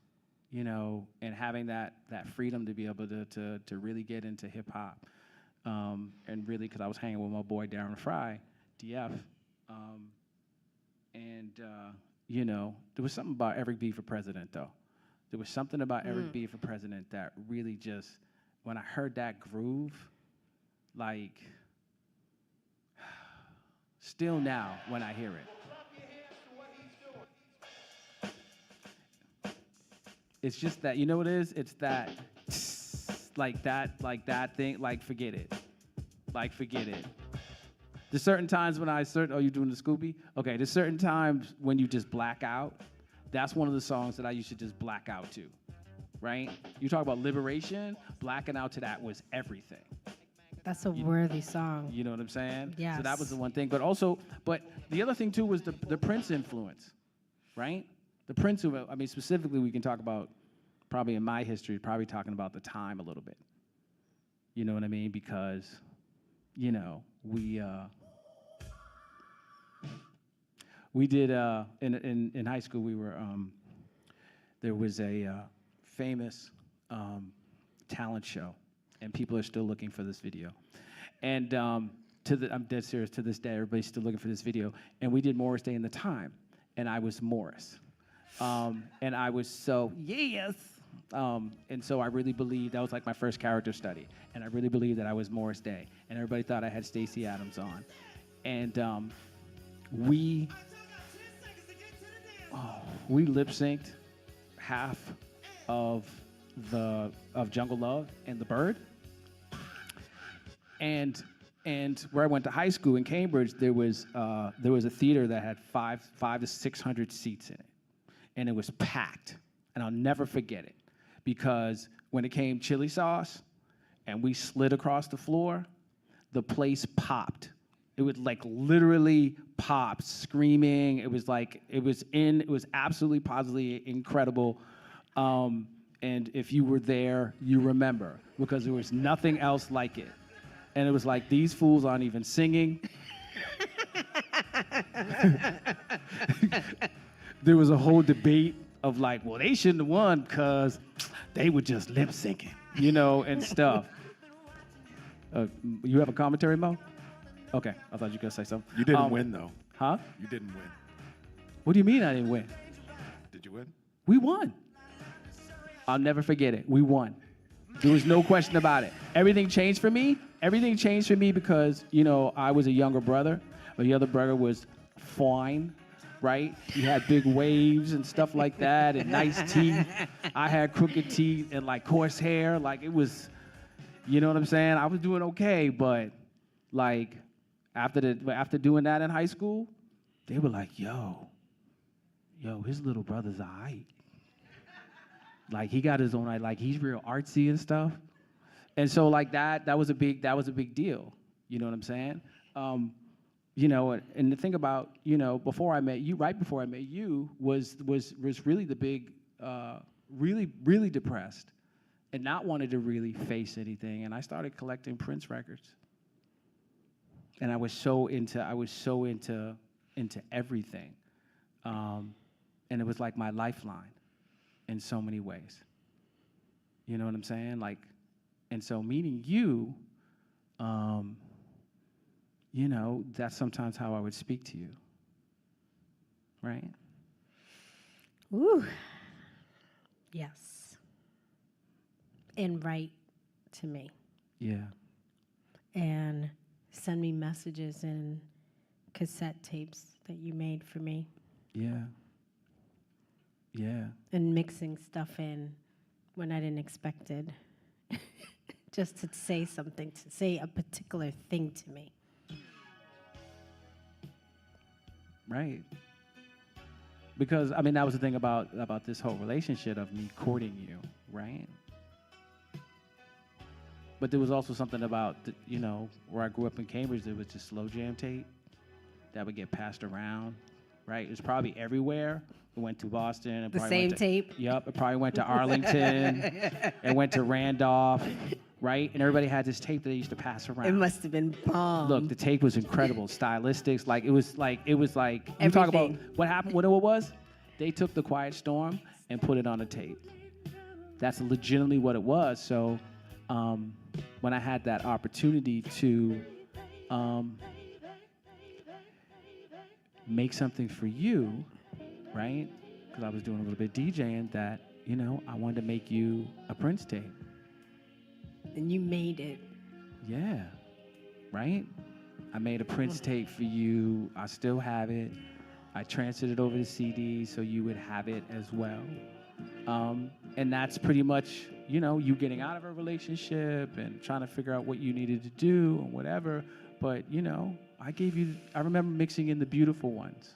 you know, and having that freedom to be able to really get into hip hop, and really because I was hanging with my boy Darren Fry, DF, and you know, there was something about 𝗟𝗶𝘃𝗀𝗰 for president though. There was something about 𝗟𝗶𝘃𝗀𝗃 for president that really just, when I heard that groove, like, still now when I hear it. It's just that, you know what it is? It's that, like that thing, like forget it. Like forget it. There's certain times when oh, you doing the Scooby? Okay, there's certain times when you just black out. That's one of the songs that I used to just black out to, right? You talk about liberation, blacking out to that was everything. That's a worthy song. You know what I'm saying? Yes. So that was the one thing. But the other thing too was the Prince influence, right? The Prince, I mean, specifically we can talk about, probably in my history, probably talking about the time a little bit. You know what I mean? Because, you know, we did, in high school, we were, there was a famous talent show, and people are still looking for this video. And I'm dead serious, to this day, everybody's still looking for this video. And we did Morris Day in the Time, and I was Morris. And I was so, yes. And so I really believed, that was like my first character study, and I really believed that I was Morris Day. And everybody thought I had Stacey Adams on. And we lip synced half of Jungle Love and The Bird. And where I went to high school in Cambridge, there was a theater that had 500 to 600 seats in it, and it was packed. And I'll never forget it, because when it came chili sauce, and we slid across the floor, the place popped. It would like literally pop, screaming. It was absolutely positively incredible. And if you were there, you remember, because there was nothing else like it. And it was like, these fools aren't even singing. There was a whole debate of like, well, they shouldn't have won because they were just lip syncing, you know, and stuff. You have a commentary, Mo? Okay, I thought you were going to say something. You didn't win, though. Huh? You didn't win. What do you mean I didn't win? Did you win? We won. I'll never forget it. We won. There was no question about it. Everything changed for me. Everything changed for me because, you know, I was a younger brother. The other brother was fine, right? He had big waves and stuff like that and nice teeth. I had crooked teeth and like coarse hair. Like it was, you know what I'm saying? I was doing okay, but like after doing that in high school, they were like, yo, his little brother's all right. Like he got his own, like he's real artsy and stuff. And so like that was a big deal. You know what I'm saying? You know, and the thing about, you know, before I met you, right before I met you, was really the big, really depressed and not wanting to really face anything. And I started collecting Prince records. And I was so into everything. And it was like my lifeline in so many ways. You know what I'm saying? Like, and so meeting you, you know, that's sometimes how I would speak to you, right? Ooh, yes. And write to me. Yeah. And send me messages and cassette tapes that you made for me. Yeah. Yeah. And mixing stuff in when I didn't expect it. Just to say something, to say a particular thing to me. Right. Because, I mean, that was the thing about this whole relationship of me courting you, right? But there was also something about, you know, where I grew up in Cambridge, there was just slow jam tape that would get passed around, right? It was probably everywhere. It went to Boston. It The probably same went to, tape? Yep. It probably went to Arlington. It went to Randolph, right? And everybody had this tape that they used to pass around. It must have been bomb. Look, the tape was incredible. Stylistics, like, it was like, you talk about what happened, what it was? They took The Quiet Storm and put it on a tape. That's legitimately what it was. So when I had that opportunity to make something for you, right? Because I was doing a little bit of DJing, that, you know, I wanted to make you a Prince tape. And you made it. Yeah, right? I made a Prince tape for you. I still have it. I transferred it over to CD so you would have it as well. And that's pretty much, you know, you getting out of a relationship and trying to figure out what you needed to do and whatever. But, you know, I remember mixing in the beautiful ones,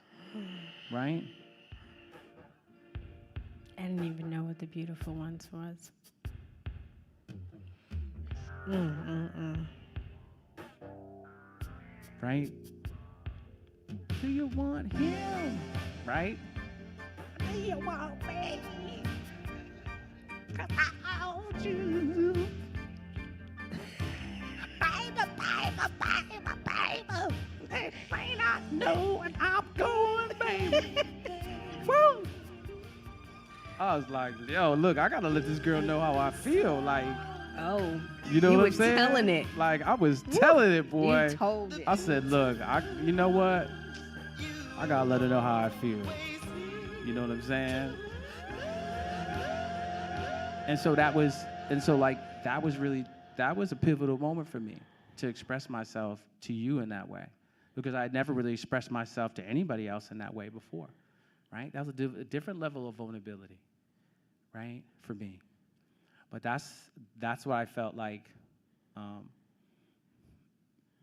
right? I didn't even know what the beautiful ones was. Right? Do you want him? Right? Do you want me? 'Cause I want you. Baby, baby, baby, baby. They may not know what I'm going, baby. Woo! I was like, yo, look, I gotta let this girl know how I feel. Like, oh, you know you what were I'm saying? telling it. Like, I was telling it, boy. You told it. I said, look, you know what? I gotta let her know how I feel. You know what I'm saying? And so that was a pivotal moment for me to express myself to you in that way, because I had never really expressed myself to anybody else in that way before, right? That was a different level of vulnerability, right, for me. But that's what I felt like.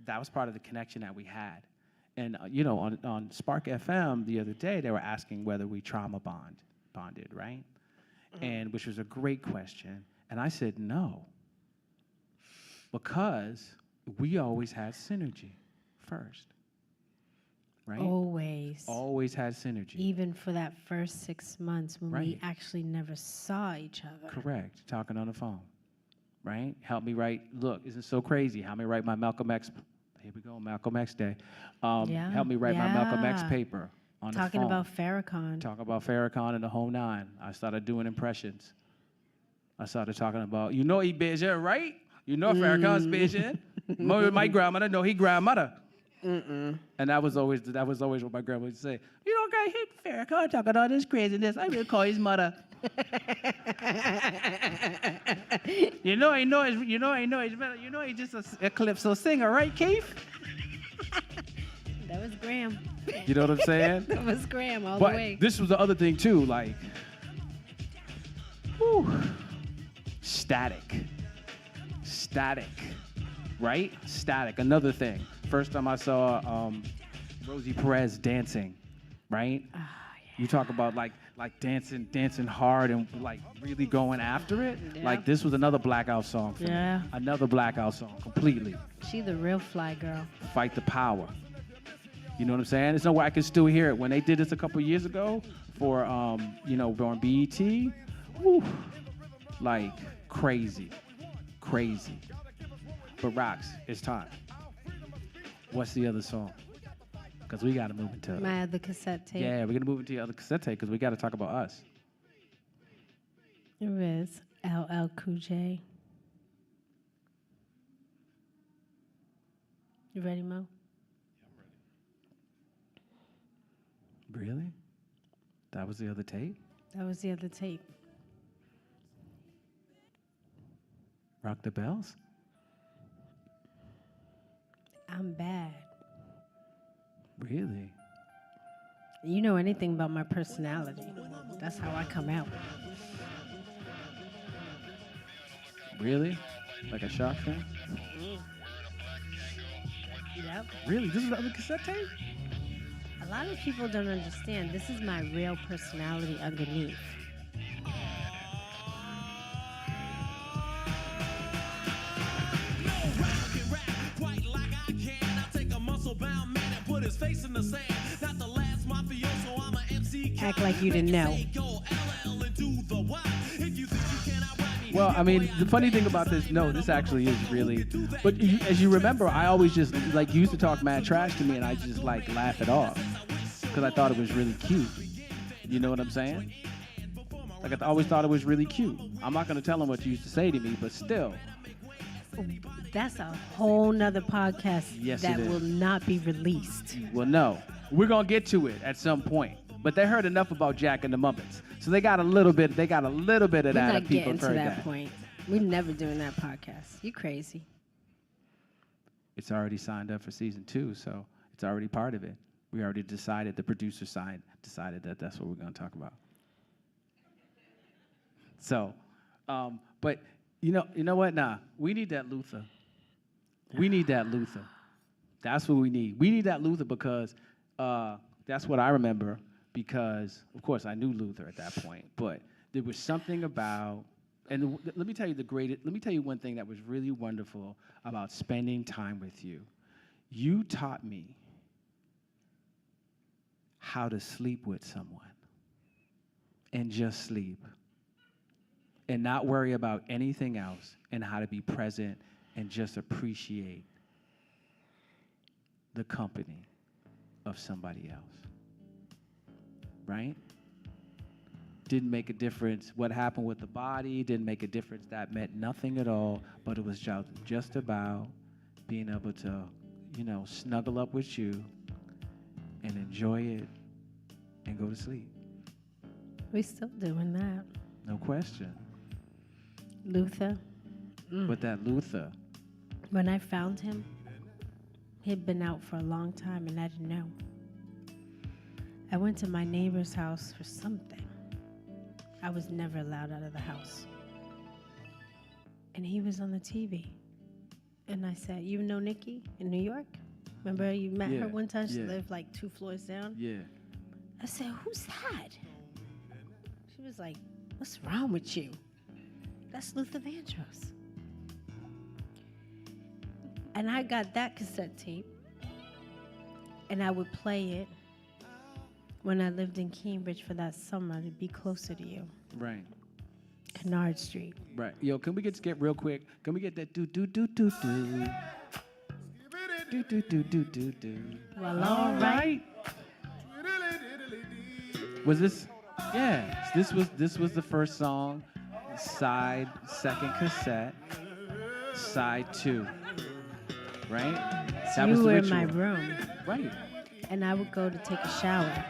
That was part of the connection that we had. And you know, on Spark FM the other day, they were asking whether we trauma bonded, right? And which was a great question. And I said no, because we always had synergy first, right? Always had synergy. Even for that first 6 months when Right. we actually never saw each other. Correct. Talking on the phone, right? Help me write. Look, isn't it so crazy? Help me write my Malcolm X. Here we go, Malcolm X Day. Help me write my Malcolm X paper on Talking the phone. about Farrakhan. Talk about Farrakhan and the whole nine. I started doing impressions. I started talking about, you know, he bitch, right? You know Farrakhan's bitch. My grandmother know he grandmother. And that was always what my grandma would say. You don't got hit Farrakhan talking all this craziness. I will call his mother. You know he's just a calypso singer, right, Keith? That was Graham. You know what I'm saying? That was Graham all But the way. this was the other thing too, like, static, right? Static. Another thing. First time I saw Rosie Perez dancing, right? Oh, yeah. You talk about like dancing hard and like really going after it. Yeah. Like this was another Blackout song for me. Another Blackout song, completely. She the real fly girl. Fight the power. You know what I'm saying? There's no way I can still hear it. When they did this a couple years ago for, you know, on BET, whew, like crazy. But Rox, it's time. What's the other song? because we got to move into My other cassette tape. Yeah, we're going to move into your other cassette tape because we got to talk about us. There is LL Cool J. You ready, Mo? Really? That was the other tape? That was the other tape. Rock the Bells? I'm bad. Really? You know anything about my personality. That's how I come out. Really? Like a shark fin? Yep. Really? This is the other cassette tape? A lot of people don't understand. This is my real personality underneath. Act like you didn't know. Well, I mean, the funny thing about this, no, this actually is really, but as you remember, I always just, like, you used to talk mad trash to me, and I just, like, laugh it off, because I thought it was really cute. You know what I'm saying? Like, I always thought it was really cute. I'm not going to tell him what you used to say to me, but still. That's a whole nother podcast Yes, that it is. will not be released. Well, no, we're going to get to it at some point, but they heard enough about Jack and the Muppets, so they got a little bit of that. We're and not people getting to heard that point. We're never doing that podcast. You crazy. It's already signed up for season 2, so it's already part of it. We already decided, the producer decided that that's what we're going to talk about. So, but you know what? Nah, we need that Luther. We need that Luther. That's what we need. We need that Luther because that's what I remember. Because of course I knew Luther at that point, but there was something about. And let me tell you one thing that was really wonderful about spending time with you. You taught me how to sleep with someone and just sleep and not worry about anything else and how to be present and just appreciate the company of somebody else. Right? Didn't make a difference what happened with the body, didn't make a difference. That meant nothing at all, but it was just about being able to, snuggle up with you and enjoy it and go to sleep. We still doing that. No question. Luther. But that Luther. When I found him, he'd been out for a long time and I didn't know. I went to my neighbor's house for something. I was never allowed out of the house. And he was on the TV. And I said, you know Nikki in New York? Remember you met her one time? She lived like 2 floors down? Yeah. I said, who's that? She was like, what's wrong with you? That's Luther Vandross. And I got that cassette tape. And I would play it when I lived in Cambridge for that summer to be closer to you. Right. Kennard Street. Right. Yo, can we get real quick? Can we get that do do do do do? Do do do do do do. Well, all right. Was this? Yeah. This was the first song. Second cassette. Side 2. Right? That You was the were in ritual. my room. Right. And I would go to take a shower.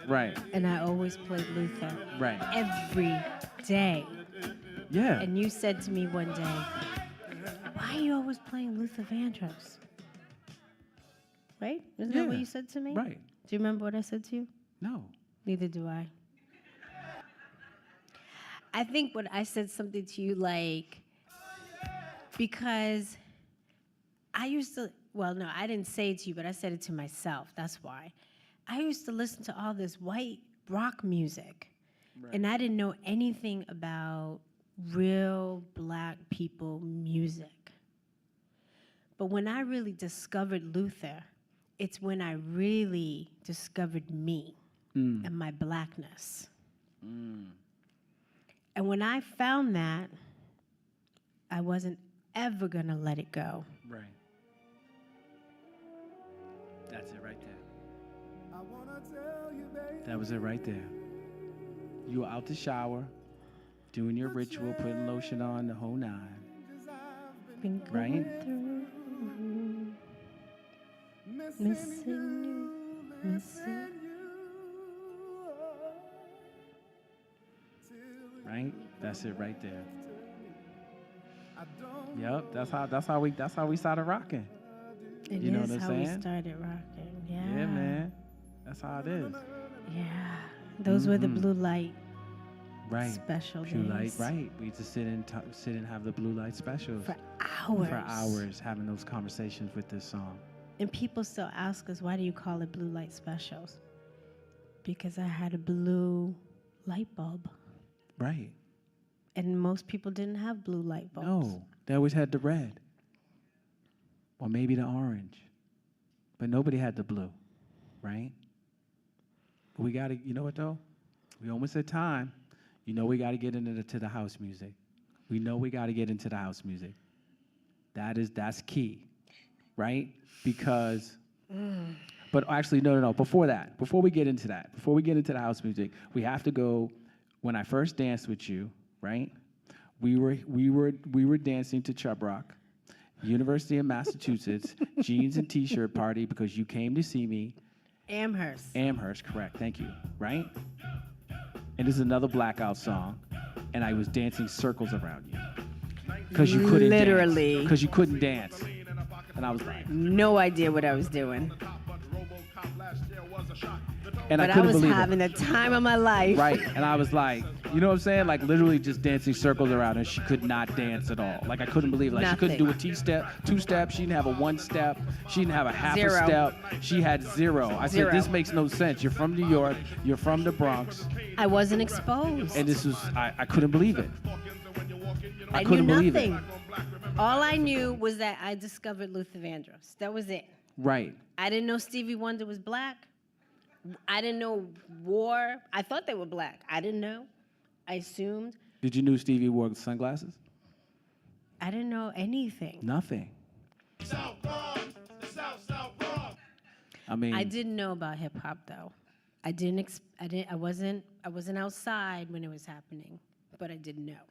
Right. And I always played Luther. Right. Every day. Yeah. And you said to me one day, why are you always playing Luther Vandross? Right? Isn't that what you said to me? Right. Do you remember what I said to you? No. Neither do I. I think when I said something to you like, because I used to, well, no, I didn't say it to you, but I said it to myself. That's why. I used to listen to all this white rock music, and I didn't know anything about real black people music. But when I really discovered Luther, it's when I really discovered me and my blackness. And when I found that, I wasn't ever gonna let it go. Right. That's it right there. That was it right there. You were out the shower, doing your ritual, putting lotion on, the whole nine. Right? Missing you, missing. Right? That's it right there. Yep, that's how we started rocking. You know what I'm saying? We started rocking. Yeah. Yeah, man. That's how it is. Yeah. Those were the blue light special blue days. light, right. We used to sit and have the blue light specials. For hours. For hours, having those conversations with this song. And people still ask us, why do you call it blue light specials? Because I had a blue light bulb. Right. And most people didn't have blue light bulbs. No, they always had the red. Or maybe the orange. But nobody had the blue, right? We got to, you know what though? We almost at time. You know we got to get into the house music. We know we got to get into the house music. That's key, right? Because, but actually, no. Before we get into the house music, we have to go. When I first danced with you, right? We were dancing to Chub Rock, University of Massachusetts, jeans and t-shirt party because you came to see me. Amherst, correct. Thank you. Right? And this is another blackout song, and I was dancing circles around you because you couldn't literally because you couldn't dance, and I was like, no idea what I was doing. And but I couldn't believe was having the time of my life. Right, and I was like, you know what I'm saying? Like literally just dancing circles around her. She could not dance at all. Like I couldn't believe it. Like Nothing. She couldn't do a T-step, two-step. She didn't have a one-step. She didn't have a half Zero. a step. She had zero. I Zero. said, this makes no sense. You're from New York. You're from the Bronx. I wasn't exposed. And this was, I couldn't believe it. I couldn't knew believe nothing. it. All I knew was that I discovered Luther Vandross. That was it. Right. I didn't know Stevie Wonder was black. I didn't know War. I thought they were black. I didn't know. I assumed. Did you know Stevie wore sunglasses? I didn't know anything. Nothing. I mean, I didn't know about hip hop though. I wasn't outside when it was happening, but I didn't know.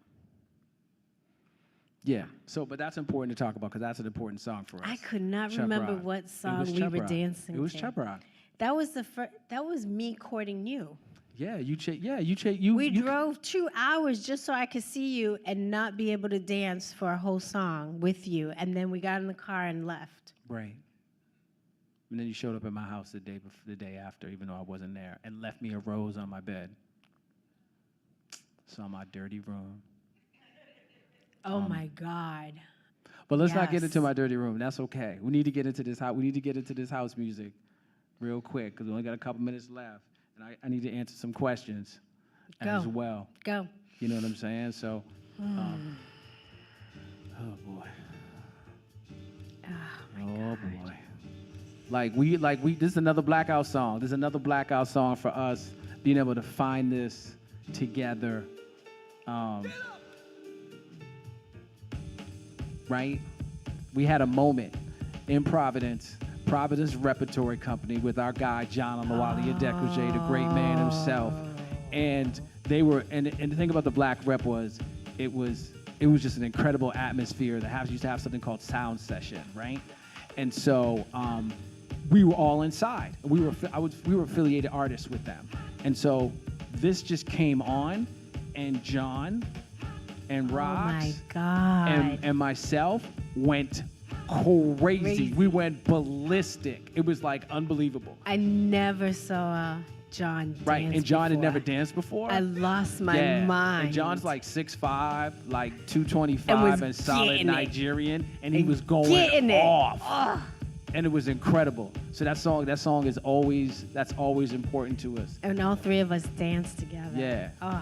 Yeah. So, but that's important to talk about because that's an important song for us. I could not Chub remember Rock. what song we Chub were Rock. dancing to. It was Chub Rock. That was that was me courting you. Yeah, you We drove 2 hours just so I could see you and not be able to dance for a whole song with you, and then we got in the car and left. Right. And then you showed up at my house the day after, even though I wasn't there, and left me a rose on my bed. Saw my dirty room. Oh my God. But let's not get into my dirty room. That's okay. We need to get into this house. We need to get into this house music real quick because we only got a couple minutes left, and I need to answer some questions as well. Go. You know what I'm saying? So, oh boy. Oh boy. Like we. This is another blackout song. This is another blackout song for us being able to find this together. Right? We had a moment in Providence Repertory Company with our guy John 𝗟𝗶𝘃𝗁𝘀𝗃, the great man himself. And they were, and the thing about the black rep was, it was just an incredible atmosphere. They used to have something called sound session, right? And so we were all inside. We were affiliated artists with them. And so this just came on, and John and Rox oh my God. and myself went crazy. We went ballistic. It was like unbelievable. I never saw John dance Right, and John had before. never danced before. I lost my mind. And John's like 6'5", like 225, and solid Nigerian, and he was going off. Ugh. And it was incredible. So that song is always important to us. And all three of us danced together. Yeah. Oh.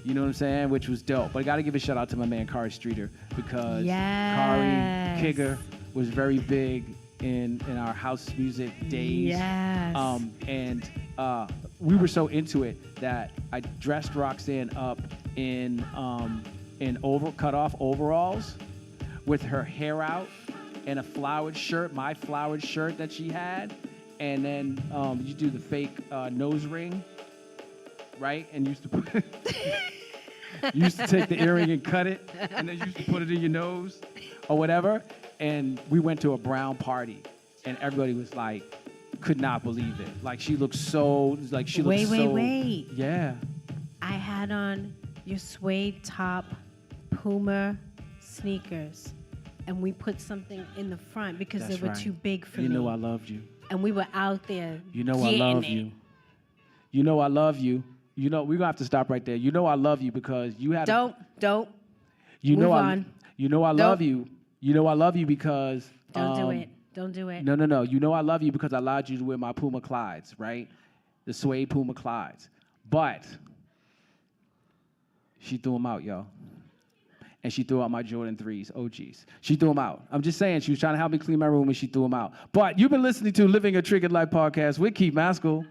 You know what I'm saying? Which was dope. But I got to give a shout out to my man Kari Streeter because Yes. Kari Kigger was very big in our house music days. Yes. And we were so into it that I dressed Roxann up in cut off overalls with her hair out and a flowered shirt, my flowered shirt that she had, and then you do the fake nose ring, right? And you used to put you used to take the earring and cut it, and then you used to put it in your nose or whatever. And we went to a brown party, and everybody was like, could not believe it. Like she looked so, like she looked so. Wait. Yeah. I had on your suede top Puma sneakers, and we put something in the front because That's they were right. too big for You me. know I loved you. And we were out there. You know I getting love it. you. You know I love you. You know we're gonna have to stop right there. You know I love you because you had. Don't. You know Move I. on. You know I love you. You know I love you because. Don't do it. Don't do it. No. You know I love you because I allowed you to wear my Puma Clydes, right? The suede Puma Clydes. But she threw them out, y'all. And she threw out my Jordan 3s, OGs. She threw them out. I'm just saying, she was trying to help me clean my room and she threw them out. But you've been listening to Living a Triggered Life podcast with Keith Mascoll.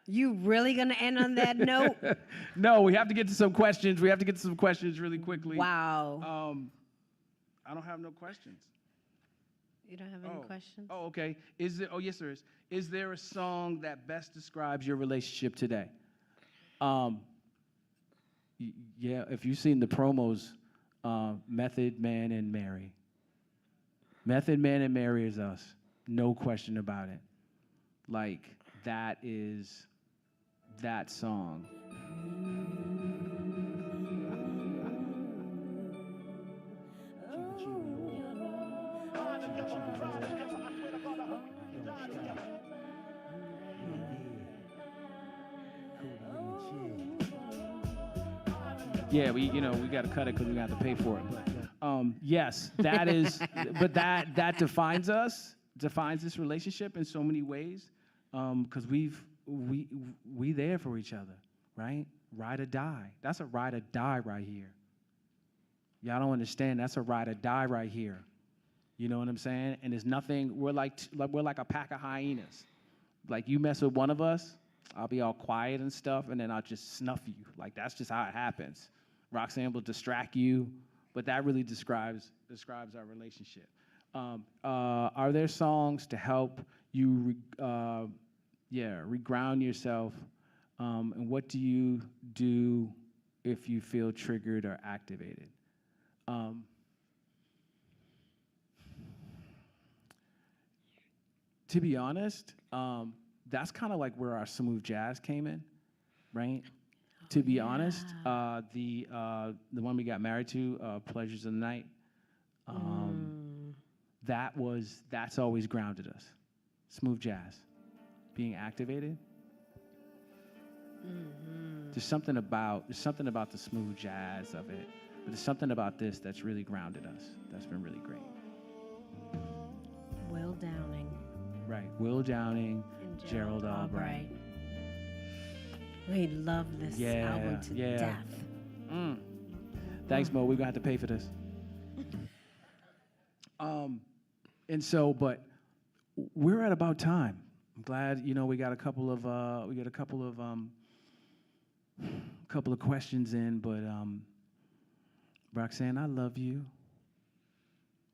You really gonna end on that note? No, we have to get to some questions. We have to get to some questions really quickly. Wow. I don't have no questions. You don't have any questions? Oh, okay. Yes, there is. Is there a song that best describes your relationship today? Yeah, if you've seen the promos, Method Man and Mary. Method Man and Mary is us. No question about it. Like, that is that song. Yeah, we got to cut it because we got to pay for it. But yes, that is, but that defines us, defines this relationship in so many ways, because we there for each other, right? Ride or die. That's a ride or die right here. Y'all don't understand. That's a ride or die right here. You know what I'm saying? And there's nothing. We're like a pack of hyenas. Like you mess with one of us, I'll be all quiet and stuff, and then I'll just snuff you. Like that's just how it happens. Roxann will distract you, but that really describes our relationship. Are there songs to help you, reground yourself? And what do you do if you feel triggered or activated? To be honest, that's kind of like where our smooth jazz came in, right? To be honest, the one we got married to, Pleasures of the Night, that's always grounded us. Smooth jazz, being activated. There's something about the smooth jazz of it, but there's something about this that's really grounded us. That's been really great. Will Downing. Right, Will Downing, and Gerald Albright. We love this album to death. Thanks, Mo. We're gonna have to pay for this. And so, but we're at about time. I'm glad, we got a couple of questions in, but Roxann, I love you.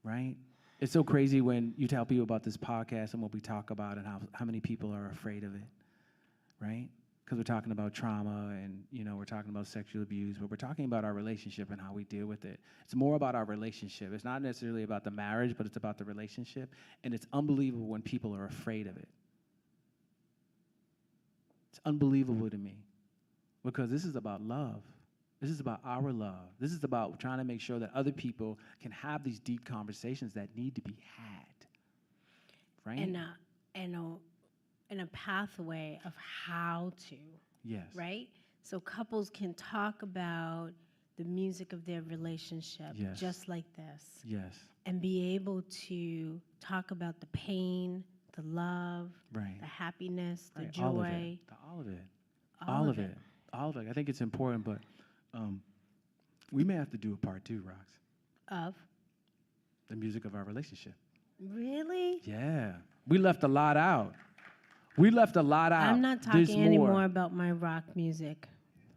Right? It's so crazy when you tell people about this podcast and what we talk about and how many people are afraid of it, right? Because we're talking about trauma and, we're talking about sexual abuse, but we're talking about our relationship and how we deal with it. It's more about our relationship. It's not necessarily about the marriage, but it's about the relationship. And it's unbelievable when people are afraid of it. It's unbelievable to me because this is about love. This is about our love. This is about trying to make sure that other people can have these deep conversations that need to be had, right? And a pathway of how to. Yes. Right? So couples can talk about the music of their relationship just like this. Yes. And be able to talk about the pain, the love, the happiness, the joy. All of it. I think it's important, but we may have to do a part 2, Rox. Of? The music of our relationship. Really? Yeah. We left a lot out. I'm not talking anymore about my rock music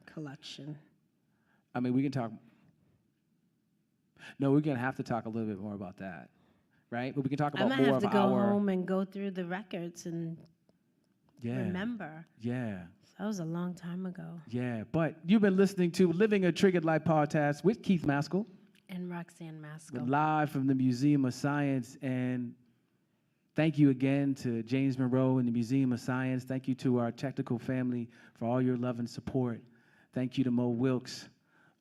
collection. I mean, we can talk. No, we're going to have to talk a little bit more about that. right? But we can talk I'm about gonna more have to of go our. home and go through the records and remember. Yeah. That was a long time ago. Yeah. But you've been listening to Living a Triggered Life podcast with Keith Mascoll. And Roxann Mascoll. Live from the Museum of Science. And thank you again to James Monroe and the Museum of Science. Thank you to our technical family for all your love and support. Thank you to Mo Wilkes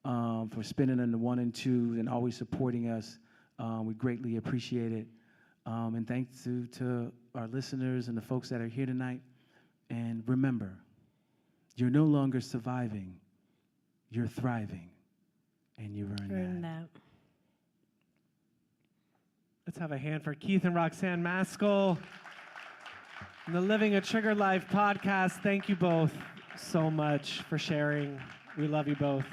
for spinning in the 1 and 2 and always supporting us. We greatly appreciate it. And thanks to our listeners and the folks that are here tonight. And remember, you're no longer surviving, you're thriving. And you earned that. Let's have a hand for Keith and Roxann Mascoll. And the Living a Triggered Life podcast. Thank you both so much for sharing. We love you both.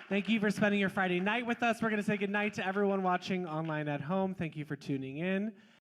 Thank you for spending your Friday night with us. We're going to say goodnight to everyone watching online at home. Thank you for tuning in.